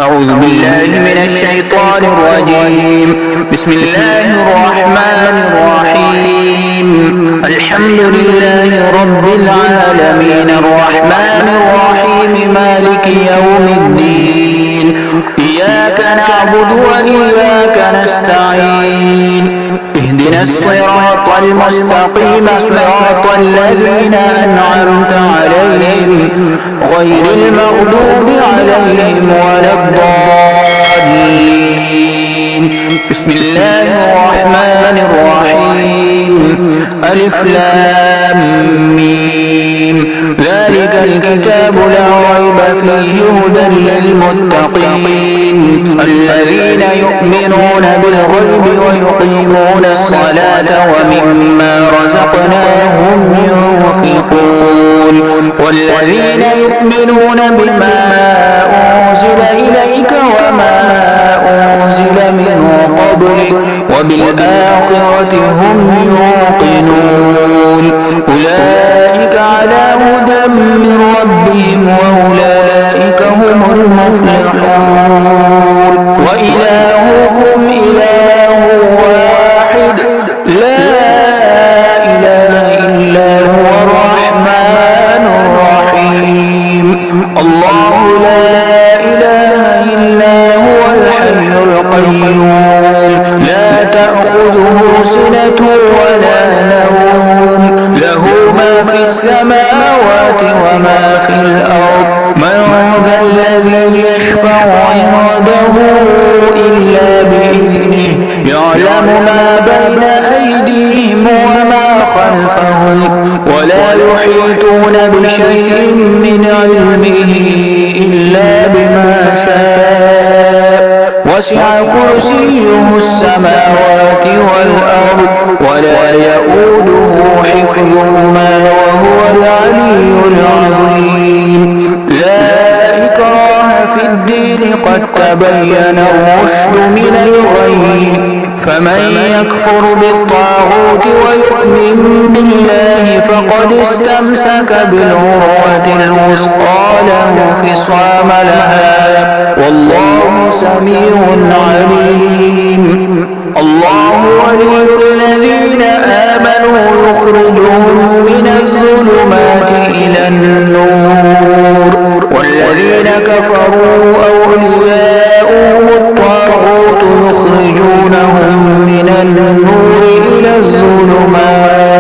أعوذ بالله من الشيطان الرجيم. بسم الله الرحمن الرحيم. الحمد لله رب العالمين الرحمن الرحيم مالك يوم الدين. إياك نعبد وإياك نستعين. اهدنا الصراط المستقيم صراط الذين أنعمت عليهم غير المغضوب عليهم ولا الضالين. بسم الله الرحمن الرحيم. ألف لام ميم. ذلك الكتاب لا ريب فيه هدى للمتقين الذين يؤمنون بالغيب ويقيمون الصلاة ومما رزقناهم ينفقون والذين يؤمنون بما أنزل إليك وما أنزل من قبلك وبالآخرة هم يوقنون. أولئك على هدى من ربهم وأولئك هم المفلحون. وإلهكم إله واحد لا إله إلا هو الرحمن الرحيم. الله لا إله إلا هو الحي القيوم لا تأخذه سنة ولا نوم له ما في السماوات وما في الأرض. من ذا الذي يشفع عنده إلا بإذنه يعلم ما بين أيديهم وما خلفهم ولا يحيطون بشيء من علمه إلا بما شاء. وسع كرسيه السماوات والأرض ولا يؤوده حفظهما وهو العلي العظيم. لا إكراه في الدين قد تبين الرشد من الغي. فمن يكفر بالطاغوت ويؤمن بالله فقد استمسك بالعروة الوثقى لا انفصام لها والله سميع عليم. الله ولي الذين آمنوا يخرجهم من الظلمات إلى النور والذين كفروا أولياؤهم الطاغوت يخرجونهم من النور إلى الظلمات.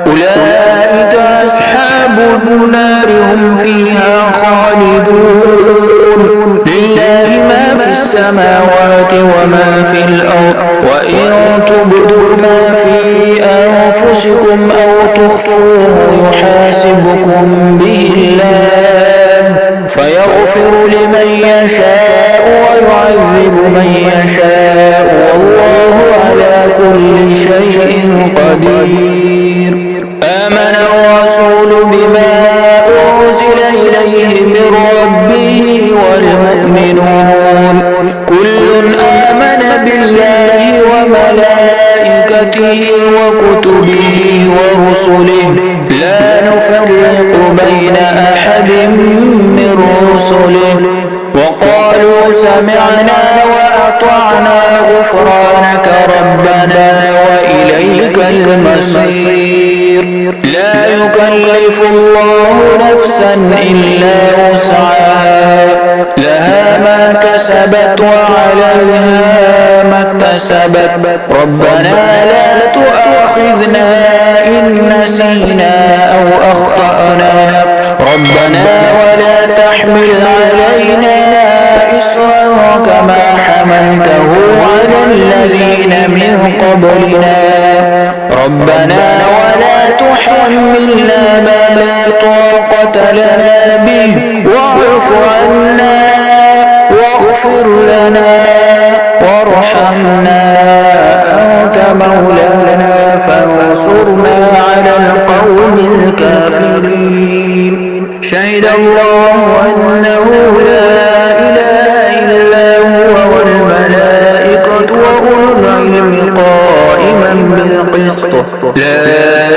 أولئك أصحاب النار هم فيها خالدون. لله ما في السماوات وما في الأرض وإن تبدوا ما في أنفسكم أو تخفوه يحاسبكم به الله فيغفر لمن يشاء ويعذب من يشاء والله على كل شيء قدير. آمن الرسول بما أنزل إليه من ربه والمؤمنون كل آمن بالله وملائكته وكتبه ورسله لا نفرق بين أحد من رسله وقالوا سمعنا وأطعنا غفرانك ربنا وإليك المصير. لا يكلف الله نفسا إلا وسعها لها ما كسبت وعليها ما اكتسبت. ربنا لا تؤاخذنا إن نسينا أو أخطأنا ربنا ولا تحمل علينا إصرا كما حملته على الذين من قبلنا ربنا ولا تحملنا ما لا طاقة لنا به واعف عنا واغفر لنا وارحمنا أنت مولانا فانصرنا على القوم الكافرين. شهد الله أنه لا إله إلا هو والملائكة وأولو العلم قائما بالقسط. لا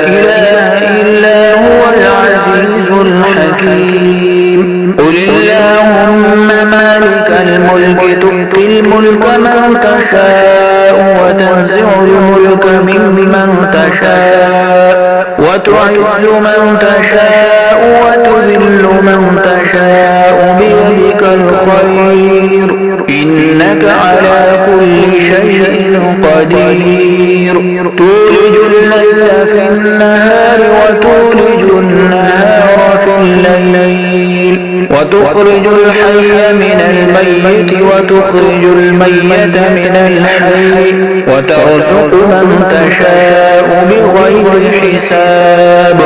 إله إلا هو العزيز الحكيم. قل اللهم مالك مالك الملك تؤتي الملك من تشاء وتنزع الملك ممن تشاء وتعز من تشاء وتذل من تشاء بيدك الخير إنك على كل شيء قدير تولج الليل في النهار وتولج النهار في الليل وتخرج الحي من الميت وتخرج الميت من الحي وترزق من تشاء بغير حساب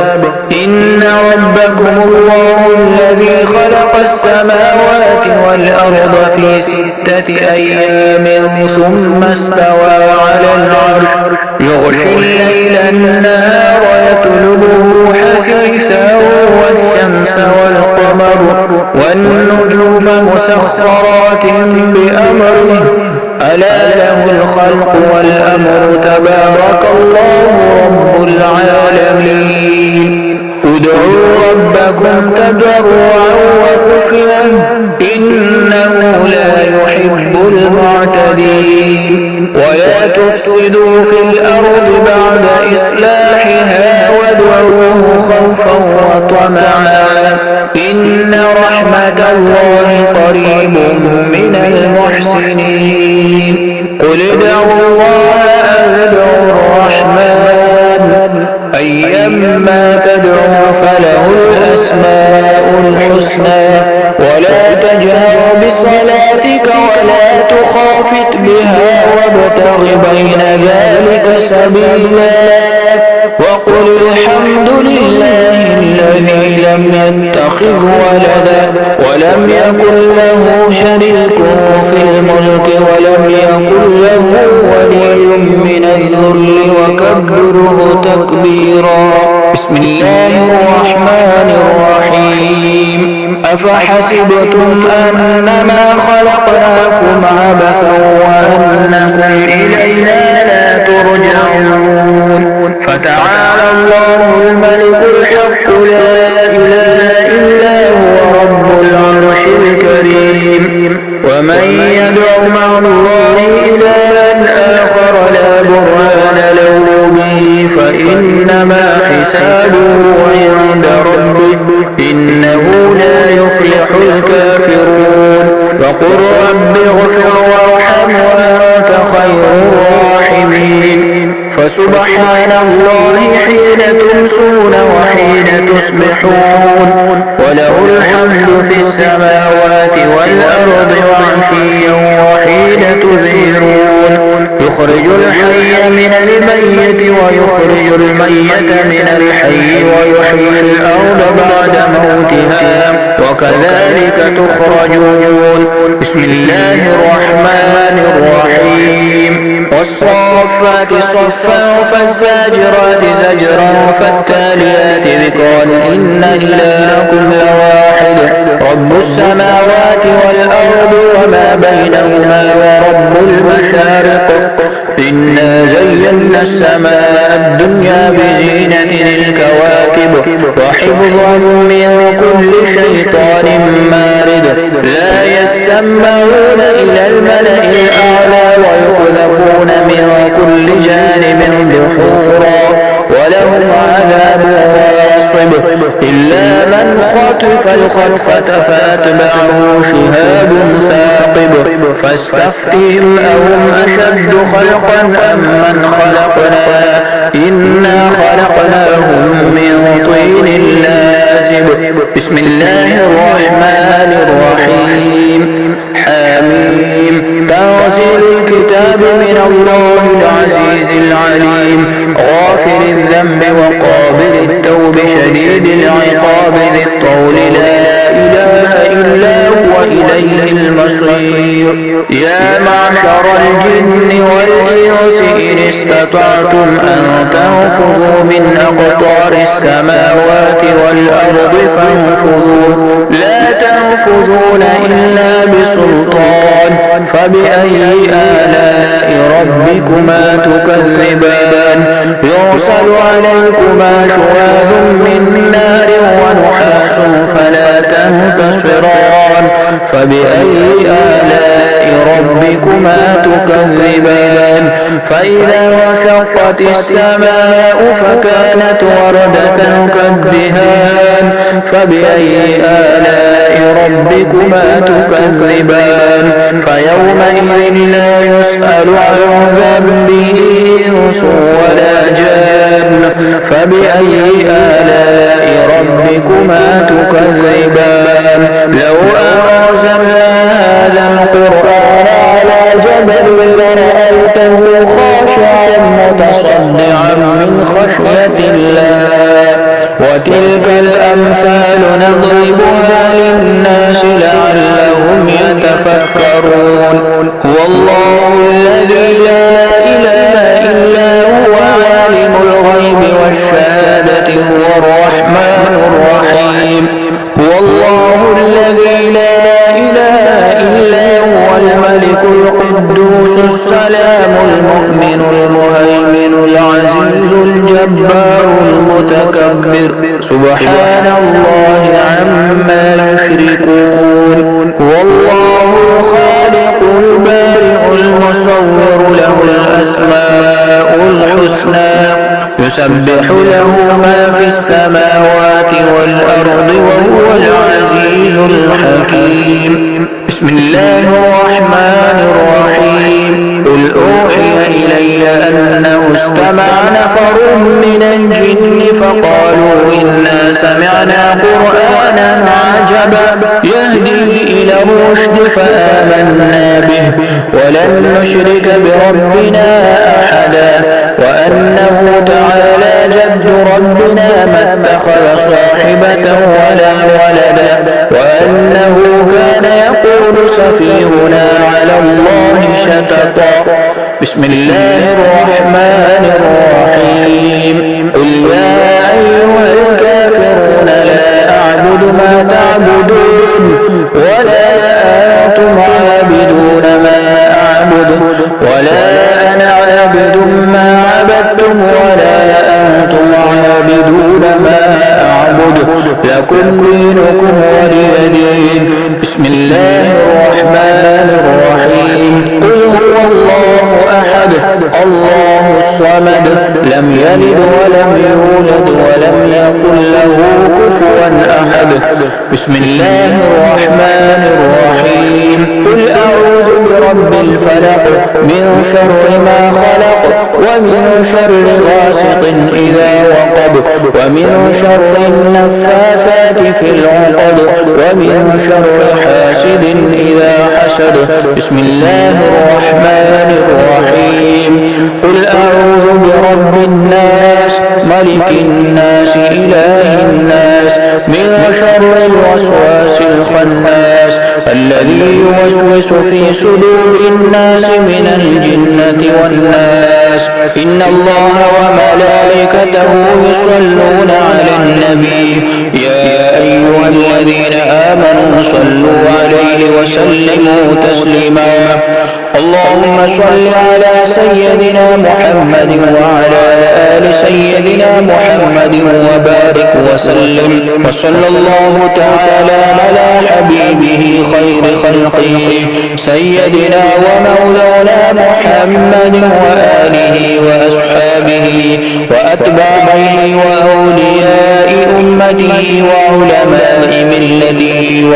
إن ربكم الله الذي خلق السماوات والأرض في 6 أيام ثم استوى على العرش يغشي الليل النهار يطلبه حثيثا والشمس والقمر والنجوم مسخرات بأمره ألا له الخلق والأمر تبارك الله رب العالمين ادعوا ربكم تضرعا وخفيا إنه لا يحب المعتدين ولا تفسدوا في الأرض بعد إصلاحها وادعوه خوفا وطمعا إن رحمة الله قريب من المحسنين قل ادعوا الله أو ادعوا الرحمن أيما تدعوا فله الأسماء الحسنى ولا تجهر بصلاتك ولا تخافت بها وابتغ بين ذلك سبيلا وقل الحمد لله الذي لم يتخذ ولدا ولم يكن له شريك في الملك ولم يكن له ولي من الذل وكبره تكبيرا بسم الله الرحمن الرحيم أفحسبتم أنما خلقناكم عبثا وأنكم إلينا لا ترجعون فتعالى الله الملك الحق لا إله إلا هو رب العرش الكريم ومن يدع مع الله إلها آخر لا برهان له به فإنما حسابه عند ربه إنه لا يفلح الكافرون وقل رب اغفر وارحم وأنت خير الراحمين فسبحان الله حين تمسون وحين تصبحون وله الحمد في السماوات والأرض وعشيا وحين تظهرون يخرج الحي من الميت ويخرج الميت من الحي ويحيي الأرض بعد موتها وكذلك تخرجون بسم الله الرحمن الرحيم والصافات صفا فالزاجرات زجرا فالتاليات ذكرا إن إلهكم لواحد رب السماوات والأرض وما بينهما ورب المشارق إنا زينا السماء الدنيا بزينة الكواكب وحفظا من كل شيطان مارد لا يسمعون إلى الملأ الأعلى ويقذفون من كل جانب دحورا ولهم عذاب واصب إلا من خطف الخطفة فأتبعه شهاب ثاقب فاستفتهم أهم أشد خلقا أم من خلقنا إنا خلقناهم من طين لازب بسم الله الرحمن الرحيم حميم تنزيل الكتاب من الله العزيز العليم غافر الذنب وقابل التوب شديد العقاب ذي الطول لا إله إلا هو إليه المصير يا معشر الجن والإنس إن استطعتم أن تنفذوا من أقطار السماوات والأرض فانفذوا لا تنفذون إلا بسلطان فبأي آلاء ربكما تكذبان يرسل عليكما شواظ من نار ونحاس فلا تنتصران فبأي آلاء ربكما تكذبان فإذا انشقت السماء فكانت وردة كالدهان فبأي آلاء ربكما تكذبان فيومئذ لا يسأل عن ذنبه إنس ولا جان فبأي آلاء ربكما تكذبان لو أنزلنا هذا القرآن على جبل لرأيته خاشعا متصدعا من خشية الله وتلك الأمثال نضربها للناس لعلهم يتفكرون هو الله الذي لا إله إلا هو عالم الغيب والشهادة هو الرحمن الرحيم هو الله الذي لا إله إلا هو الملك القدوس السلام المؤمن المهيمن العزيز الجبار المتكبر سبحان الله عما يشركون هو الله الخالق البارئ المصور له الأسماء الحسنى يسبح له ما في السماوات والأرض وهو العزيز الحكيم بسم الله الرحمن الرحيم قل أوحي إلي أنه استمع نفر من الجن فقالوا إنا سمعنا قرآنا عجبا يهدي إلى الرشد فآمنا به ولن نشرك بربنا أحدا وأنه تعالى جد ربنا ما اتخذ صاحبة ولا ولدا وأنه كان يقول سفيهنا على الله شططا بسم الله الرحمن الرحيم قل يا أيها الكافرون لا أعبد ما تعبدون ولا أنتم عابدون ما أعبد ولا أنا عابد ما عبدتم ولا أنتم عابدون ما أعبد لكم دينكم ولي دين بسم الله الرحمن الرحيم قل هو الله أحد الله الصمد لم يلد ولم يولد ولم يكن له كفوا أحد بسم الله الرحمن الرحيم قل أعوذ برب الفلق من شر ما خلق ومن شر غاسق إذا وقب ومن شر النفاثات في العقد ومن شر حاسد إذا حسد بسم الله الرحمن الرحيم قل أعوذ برب الناس ملك الناس إله الناس من شر الوسواس الخناس الذي يوسوس في صدور الناس من الجنة والناس إن الله وملائكته يصلون على النبي يا أيها الذين آمنوا صلوا عليه وسلموا تسليما اللهم صل على سيدنا محمد وعلى آل سيدنا محمد وبارك وسلم وصلى الله تعالى على حبيبه خير خلقه سيدنا ومولانا محمد وآله وأصحابه وأتباعه وأولياء أمته وعلماء ملته